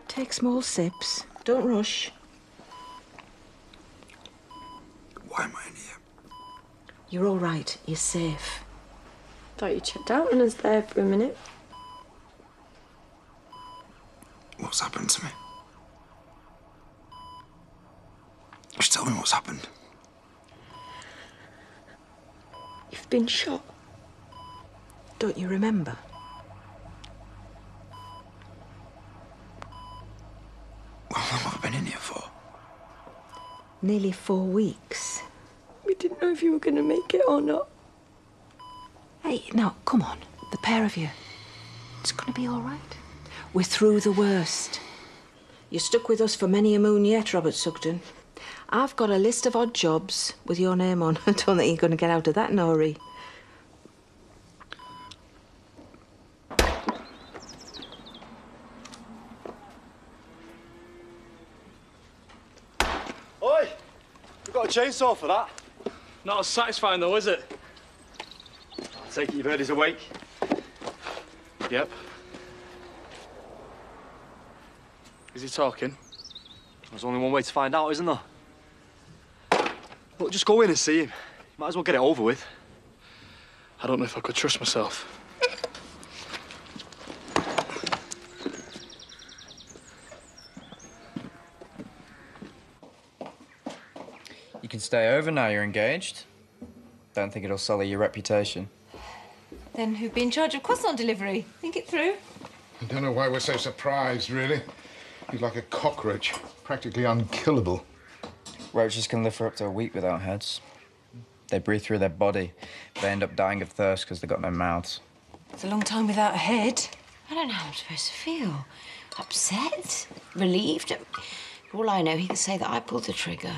Take small sips. Don't rush. Why am I in here? You're all right. You're safe. Thought you checked out on us there for a minute. What's happened to me? Just tell me what's happened. You've been shot. Don't you remember? How long have I been in here for? Nearly 4 weeks. We didn't know if you were going to make it or not. Hey, now, come on. The pair of you. It's going to be all right. We're through the worst. You're stuck with us for many a moon yet, Robert Sugden. I've got a list of odd jobs with your name on. I don't think you're going to get out of that in a hurry. Oi! We've got a chainsaw for that. Not as satisfying, though, is it? I take it you've heard he's awake. Yep. Is he talking? There's only one way to find out, isn't there? Look, just go in and see him. Might as well get it over with. I don't know if I could trust myself. You can stay over now you're engaged. Don't think it'll sully your reputation. Then who'd be in charge of croissant delivery? Think it through. I don't know why we're so surprised, really. He's like a cockroach, practically unkillable. Roaches can live for up to a week without heads. They breathe through their body. They end up dying of thirst because they've got no mouths. It's a long time without a head. I don't know how I'm supposed to feel. Upset? Relieved? For all I know, he could say that I pulled the trigger.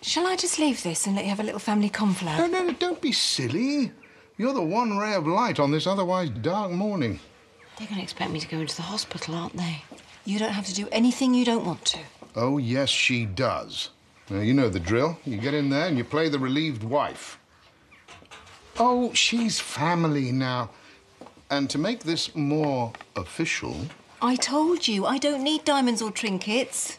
Shall I just leave this and let you have a little family conflab? No, don't be silly. You're the one ray of light on this otherwise dark morning. They're going to expect me to go into the hospital, aren't they? You don't have to do anything you don't want to. Oh, yes, she does. Now, you know the drill. You get in there and you play the relieved wife. Oh, she's family now. And to make this more official... I told you, I don't need diamonds or trinkets.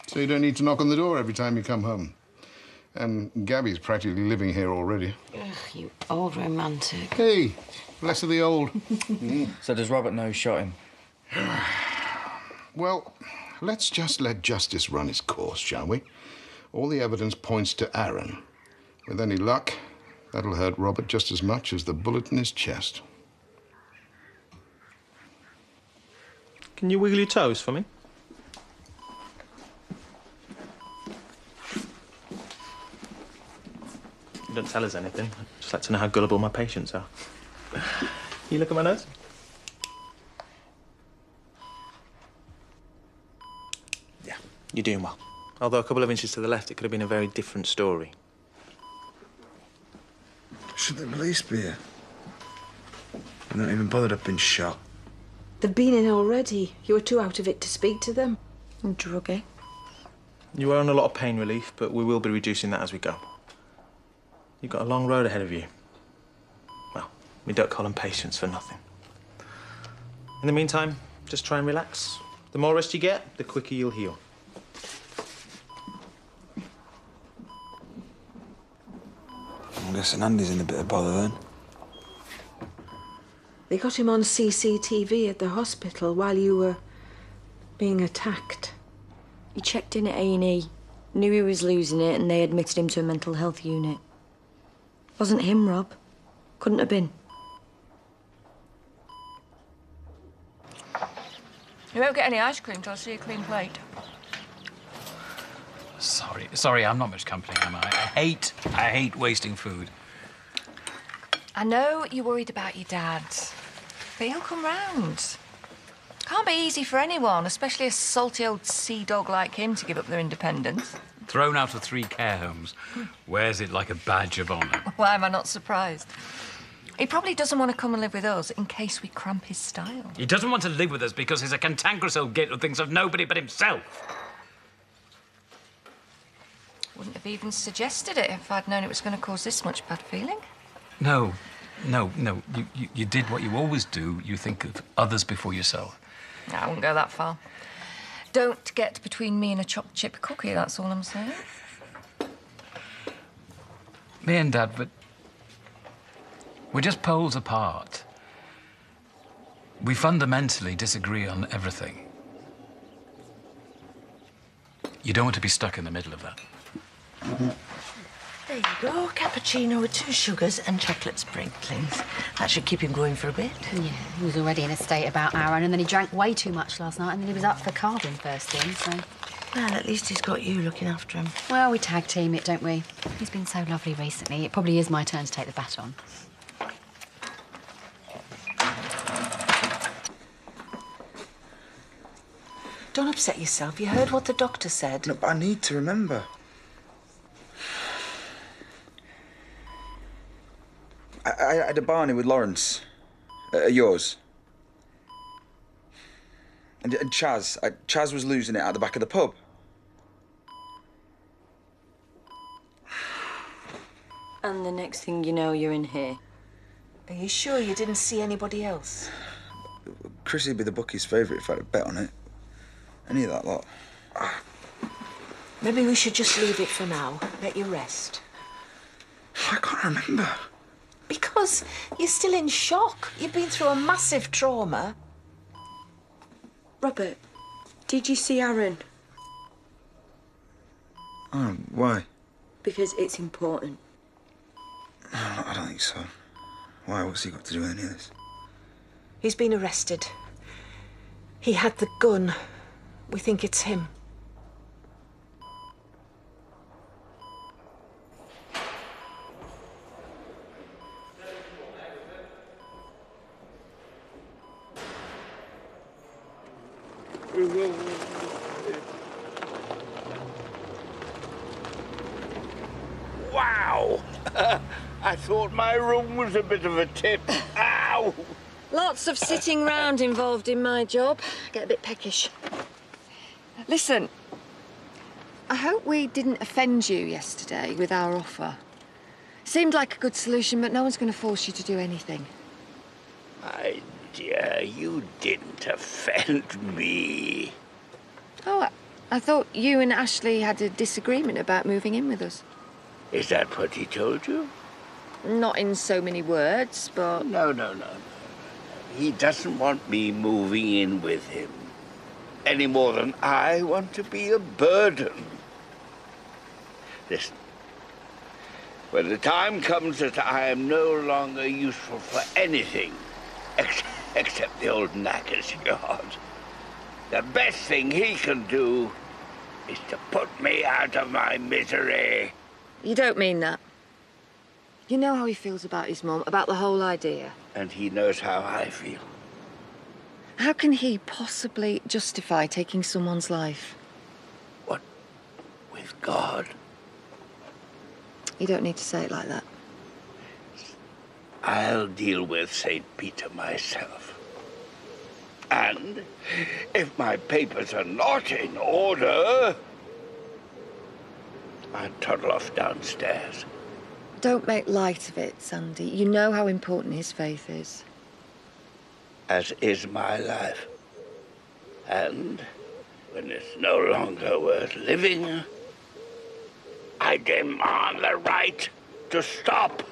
So you don't need to knock on the door every time you come home. And Gabby's practically living here already. Ugh, you old romantic. Hey, less of the old. So does Robert know who shot him? Well, let's just let justice run its course, shall we? All the evidence points to Aaron. With any luck, that'll hurt Robert just as much as the bullet in his chest. Can you wiggle your toes for me? You don't tell us anything. I'd just like to know how gullible my patients are. You look at my nose. Yeah, you're doing well. Although a couple of inches to the left, it could have been a very different story. Should the police be here? I'm not even bothered I've been shot. They've been in already. You were too out of it to speak to them. Druggy. You are on a lot of pain relief, but we will be reducing that as we go. You've got a long road ahead of you. Well, we don't call them patients for nothing. In the meantime, just try and relax. The more rest you get, the quicker you'll heal. I'm guessing Andy's in a bit of bother then. They got him on CCTV at the hospital while you were being attacked. He checked in at A&E, knew he was losing it, and they admitted him to a mental health unit. Wasn't him, Rob. Couldn't have been. You won't get any ice cream till I see a clean plate. Sorry, I'm not much company, am I? I hate wasting food. I know you're worried about your dad, but he'll come round. Calm can't be easy for anyone, especially a salty old sea dog like him, to give up their independence. Thrown out of 3 care homes. Wears it like a badge of honour. Why am I not surprised? He probably doesn't want to come and live with us in case we cramp his style. He doesn't want to live with us because he's a cantankerous old git who thinks of nobody but himself. Wouldn't have even suggested it if I'd known it was going to cause this much bad feeling. No. You did what you always do. You think of others before yourself. No, I wouldn't go that far. Don't get between me and a chopped chip cookie, that's all I'm saying. Me and Dad, but we're just poles apart. We fundamentally disagree on everything. You don't want to be stuck in the middle of that. There you go, cappuccino with 2 sugars and chocolate sprinklings. That should keep him going for a bit. Yeah, he was already in a state about Aaron, and then he drank way too much last night, and then he was up for carving first thing, so... Well, at least he's got you looking after him. Well, we tag team it, don't we? He's been so lovely recently. It probably is my turn to take the baton. Don't upset yourself. You heard what the doctor said. No, but I need to remember. I had a Barney with Lawrence. Yours. And Chaz. Chaz was losing it at the back of the pub. And the next thing you know, you're in here. Are you sure you didn't see anybody else? Chrissy'd be the bookie's favourite if I had a bet on it. Any of that lot. Maybe we should just leave it for now. Let you rest. I can't remember. Because you're still in shock. You've been through a massive trauma. Robert, did you see Aaron? Oh, why? Because it's important. I don't think so. Why? What's he got to do with any of this? He's been arrested. He had the gun. We think it's him. Wow! I thought my room was a bit of a tip. Ow! Lots of sitting round involved in my job. Get a bit peckish. Listen, I hope we didn't offend you yesterday with our offer. Seemed like a good solution, but no one's going to force you to do anything. My dear, you didn't offend me. Oh, I thought you and Ashley had a disagreement about moving in with us. Is that what he told you? Not in so many words, but... No. He doesn't want me moving in with him. Any more than I want to be a burden. Listen, when the time comes that I am no longer useful for anything except the old knacker's yard, the best thing he can do is to put me out of my misery. You don't mean that. You know how he feels about his mum, about the whole idea. And he knows how I feel. How can he possibly justify taking someone's life? What? With God? You don't need to say it like that. I'll deal with St. Peter myself. And if my papers are not in order, I'll toddle off downstairs. Don't make light of it, Sandy. You know how important his faith is. As is my life. And when it's no longer worth living, I demand the right to stop.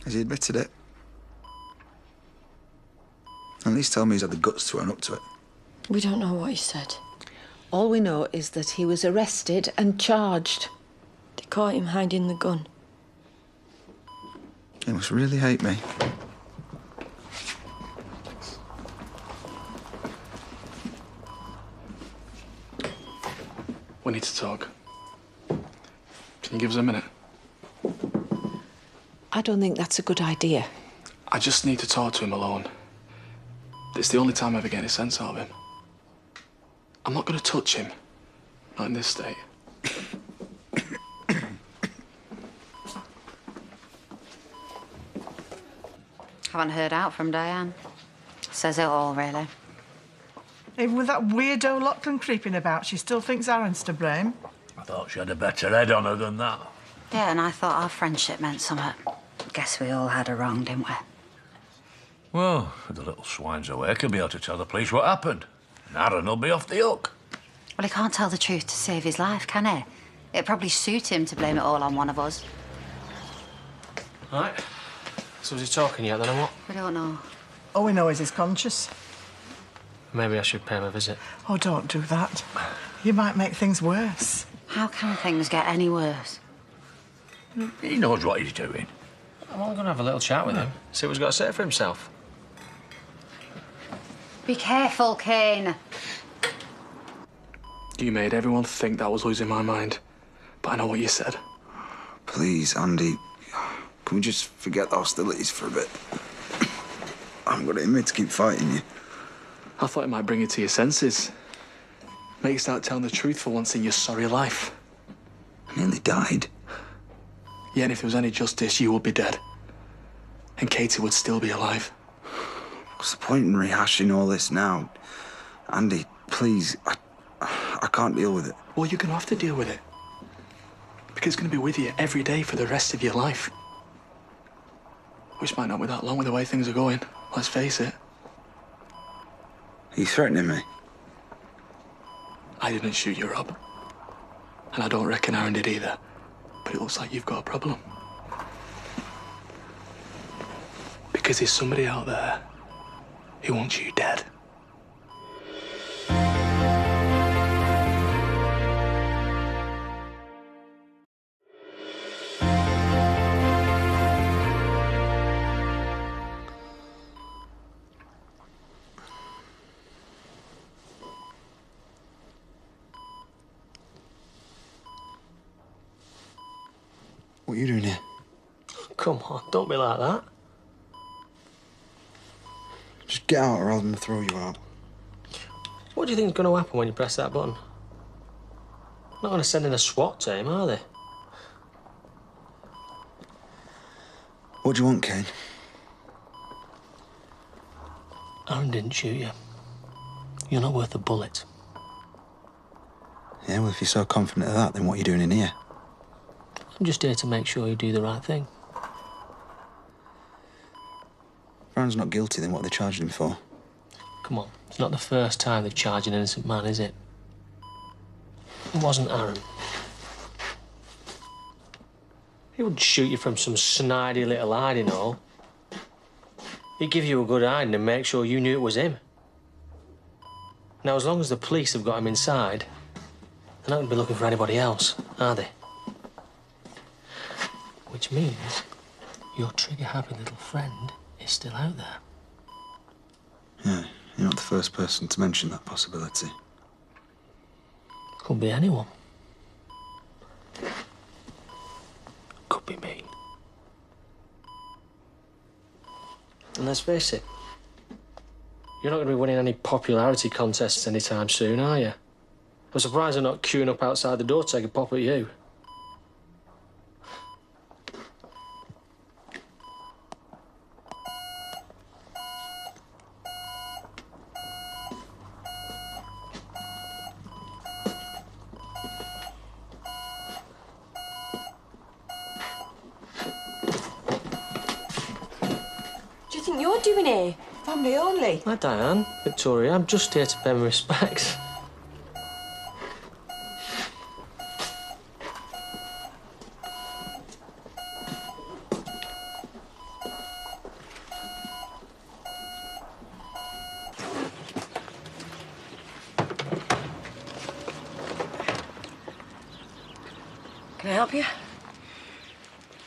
Has he admitted it? At least tell me he's had the guts to own up to it. We don't know what he said. All we know is that he was arrested and charged. They caught him hiding the gun. He must really hate me. We need to talk. Can you give us a minute? I don't think that's a good idea. I just need to talk to him alone. It's the only time I ever get any sense out of him. I'm not going to touch him. Not in this state. Haven't heard out from Diane. Says it all, really. Even with that weirdo Lachlan creeping about, she still thinks Aaron's to blame. I thought she had a better head on her than that. Yeah, and I thought our friendship meant something. Guess we all had her wrong, didn't we? Well, if the little swine's awake, he'll be able to tell the police what happened. And Aaron will be off the hook. Well, he can't tell the truth to save his life, can he? It'd probably suit him to blame it all on one of us. Right. So is he talking yet, then, or what? We don't know. All we know is he's conscious. Maybe I should pay him a visit. Oh, don't do that. You might make things worse. How can things get any worse? He knows what he's doing. I'm only going to have a little chat with him, see what he's got to say for himself. Be careful, Kane. You made everyone think that I was losing my mind. But I know what you said. Please, Andy, can we just forget the hostilities for a bit? I'm going to admit to keep fighting you. I thought it might bring you to your senses. Make you start telling the truth for once in your sorry life. I nearly died. Yeah, and if there was any justice, you would be dead. And Katie would still be alive. What's the point in rehashing all this now? Andy, please, I can't deal with it. Well, you're going to have to deal with it. Because it's going to be with you every day for the rest of your life. Which might not be that long with the way things are going, let's face it. Are you threatening me? I didn't shoot you, Rob. And I don't reckon Aaron did either. But it looks like you've got a problem. Because there's somebody out there who wants you dead. What are you doing here? Come on, don't be like that. Just get out or I'll throw you out. What do you think's going to happen when you press that button? Not going to send in a SWAT team, are they? What do you want, Kane? Aaron didn't shoot you. You're not worth a bullet. Yeah, well, if you're so confident of that, then what are you doing in here? I'm just here to make sure you do the right thing. If Aaron's not guilty, then what are they charging him for? Come on, it's not the first time they've charged an innocent man, is it? It wasn't Aaron. He wouldn't shoot you from some snidey little hiding hole. He'd give you a good hiding and make sure you knew it was him. Now, as long as the police have got him inside, they're not going to be looking for anybody else, are they? Which means your trigger-happy little friend is still out there. Yeah, you're not the first person to mention that possibility. Could be anyone. Could be me. And let's face it, you're not going to be winning any popularity contests anytime soon, are you? I'm surprised they're not queuing up outside the door to take a pop at you. You're doing here? Family only. Hi, Diane. Victoria, I'm just here to pay my respects. Can I help you?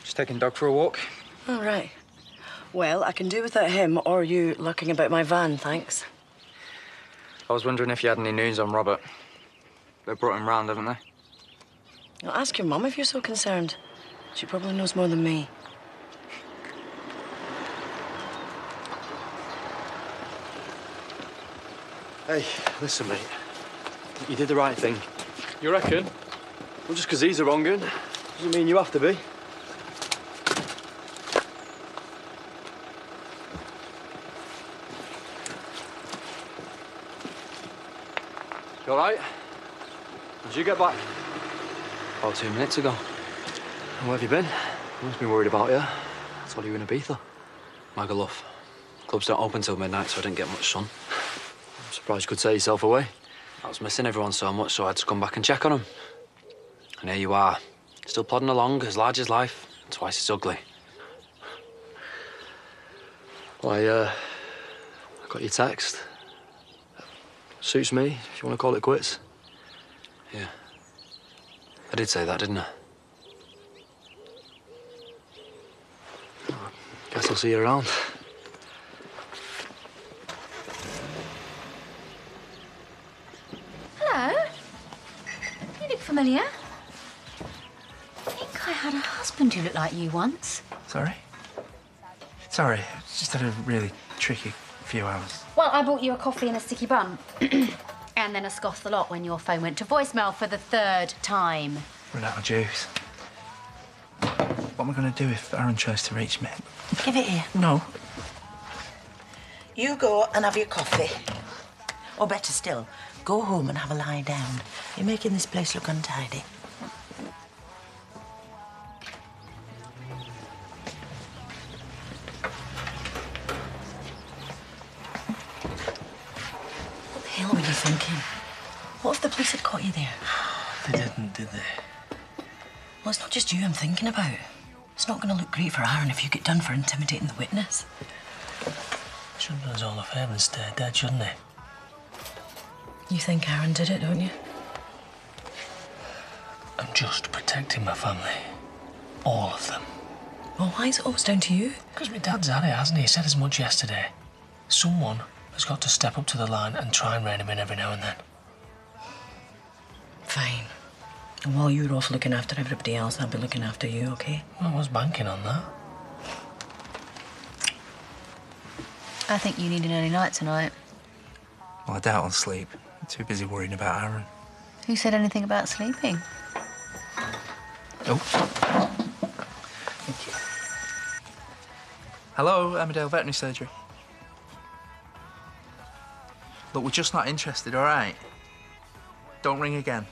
Just taking Doug for a walk. All right. Well, I can do without him or you lurking about my van, thanks. I was wondering if you had any news on Robert. They brought him round, haven't they? Now, ask your mum if you're so concerned. She probably knows more than me. Hey, listen, mate. You did the right thing. You reckon? Well, just 'cause he's a wrong 'un doesn't mean you have to be. You all right? Did you get back? About 2 minutes ago. And where have you been? I must be worried about you. I told you in Ibiza. Magaluf. Clubs don't open till midnight, so I didn't get much sun. I'm surprised you could tear yourself away. I was missing everyone so much, so I had to come back and check on them. And here you are, still plodding along, as large as life, twice as ugly. Well, I got your text. Suits me, if you want to call it quits. Yeah. I did say that, didn't I? Guess I'll see you around. Hello. You look familiar. I think I had a husband who looked like you once. Sorry? Sorry, just had a really tricky few hours. Well, I bought you a coffee and a sticky bun. And then a scoff the lot when your phone went to voicemail for the 3rd time. Run out of juice. What am I going to do if Aaron tries to reach me? Give it here. No. You go and have your coffee. Or better still, go home and have a lie down. You're making this place look untidy. What the hell were you thinking? What if the police had caught you there? They didn't, did they? Well, it's not just you I'm thinking about. It's not going to look great for Aaron if you get done for intimidating the witness. Shouldn't have done us all a favour and stay dead, shouldn't he? You think Aaron did it, don't you? I'm just protecting my family. All of them. Well, why is it always down to you? Because my dad's had it, hasn't he? He said as much yesterday. Someone has got to step up to the line and try and rein him in every now and then. Fine. And while you're off looking after everybody else, I'll be looking after you, OK? I was banking on that. I think you need an early night tonight. Well, I doubt I'll sleep. I'm too busy worrying about Aaron. Who said anything about sleeping? Oh. Thank you. Hello, Emmerdale Veterinary Surgery. Look, we're just not interested, all right? Don't ring again.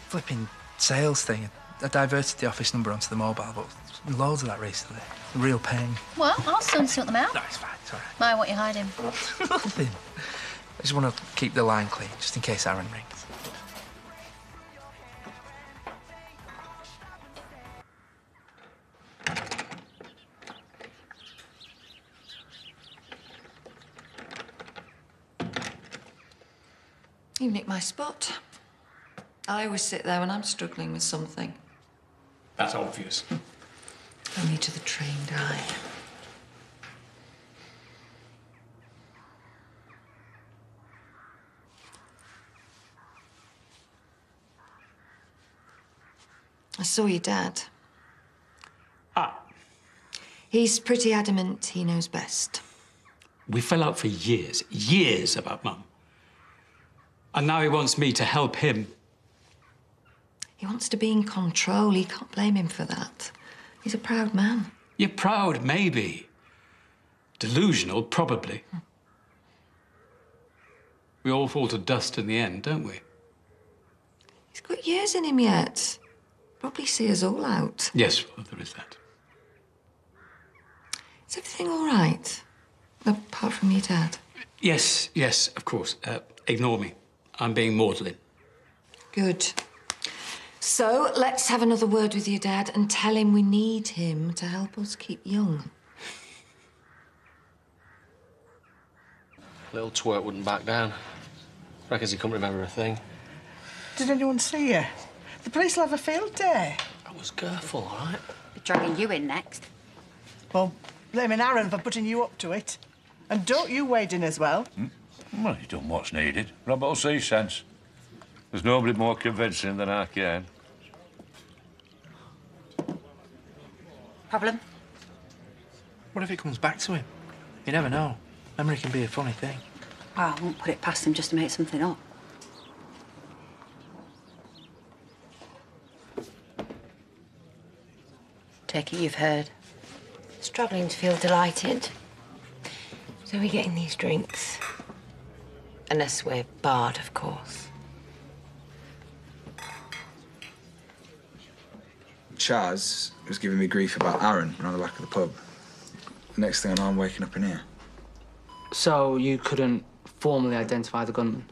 Flipping sales thing. I diverted the office number onto the mobile, but loads of that recently. A real pain. Well, I'll soon sort them out. No, it's fine, it's all right. Why, what you hiding? Nothing. I just want to keep the line clean, just in case Aaron rings. You nicked my spot. I always sit there when I'm struggling with something. That's obvious. Only to the trained eye. I saw your dad. Ah. He's pretty adamant he knows best. We fell out for years about Mum. And now he wants me to help him. He wants to be in control. You can't blame him for that. He's a proud man. You're proud, maybe. Delusional, probably. We all fall to dust in the end, don't we? He's got years in him yet. Probably see us all out. Yes, well, there is that. Is everything all right? Apart from your dad? Yes, of course. Ignore me. I'm being maudlin. Good. So, let's have another word with your dad and tell him we need him to help us keep young. Little twerp wouldn't back down. Reckons he couldn't remember a thing. Did anyone see you? The police will have a field day. That was girlful, all right? Be dragging you in next. Well, blaming Aaron for putting you up to it. And don't you wade in as well. Well, he's done what's needed. Robert will see sense. There's nobody more convincing than I can. Problem? What if it comes back to him? You never know. Memory can be a funny thing. Well, I won't put it past him just to make something up. Take it you've heard. Struggling to feel delighted. So we're getting these drinks. Unless we're barred, of course. Chaz was giving me grief about Aaron around the back of the pub. The next thing I know, I'm waking up in here. So you couldn't formally identify the gunman?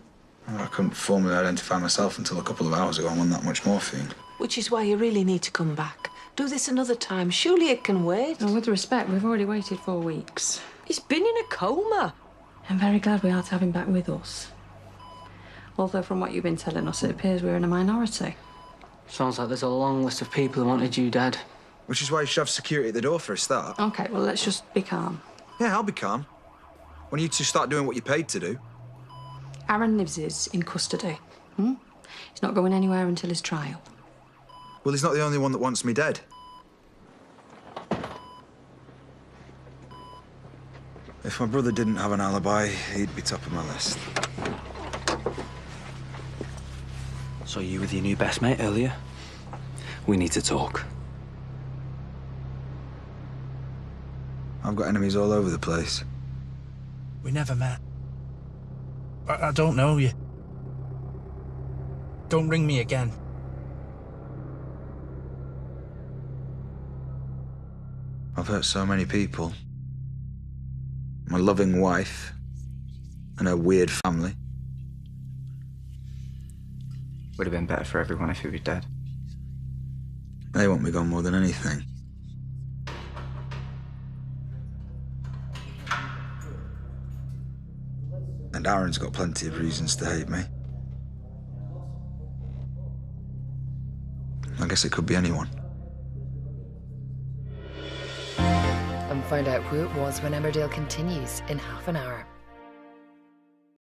Well, I couldn't formally identify myself until a couple of hours ago. I'm on that much morphine. Which is why you really need to come back. Do this another time. Surely it can wait. Well, with respect, we've already waited 4 weeks. He's been in a coma. I'm very glad we are to have him back with us. Although from what you've been telling us, it appears we're in a minority. Sounds like there's a long list of people who wanted you dead. Which is why you should have security at the door for a start. OK, well, let's just be calm. Yeah, I'll be calm. When you two start doing what you're paid to do. Aaron Nibs in custody. He's not going anywhere until his trial. Well, he's not the only one that wants me dead. If my brother didn't have an alibi, he'd be top of my list. Saw you with your new best mate earlier. We need to talk. I've got enemies all over the place. We never met. I don't know you. Don't ring me again. I've hurt so many people. My loving wife and her weird family. Would have been better for everyone if he was dead. They want me gone more than anything. And Aaron's got plenty of reasons to hate me. I guess it could be anyone. And find out who it was when Emmerdale continues in half an hour.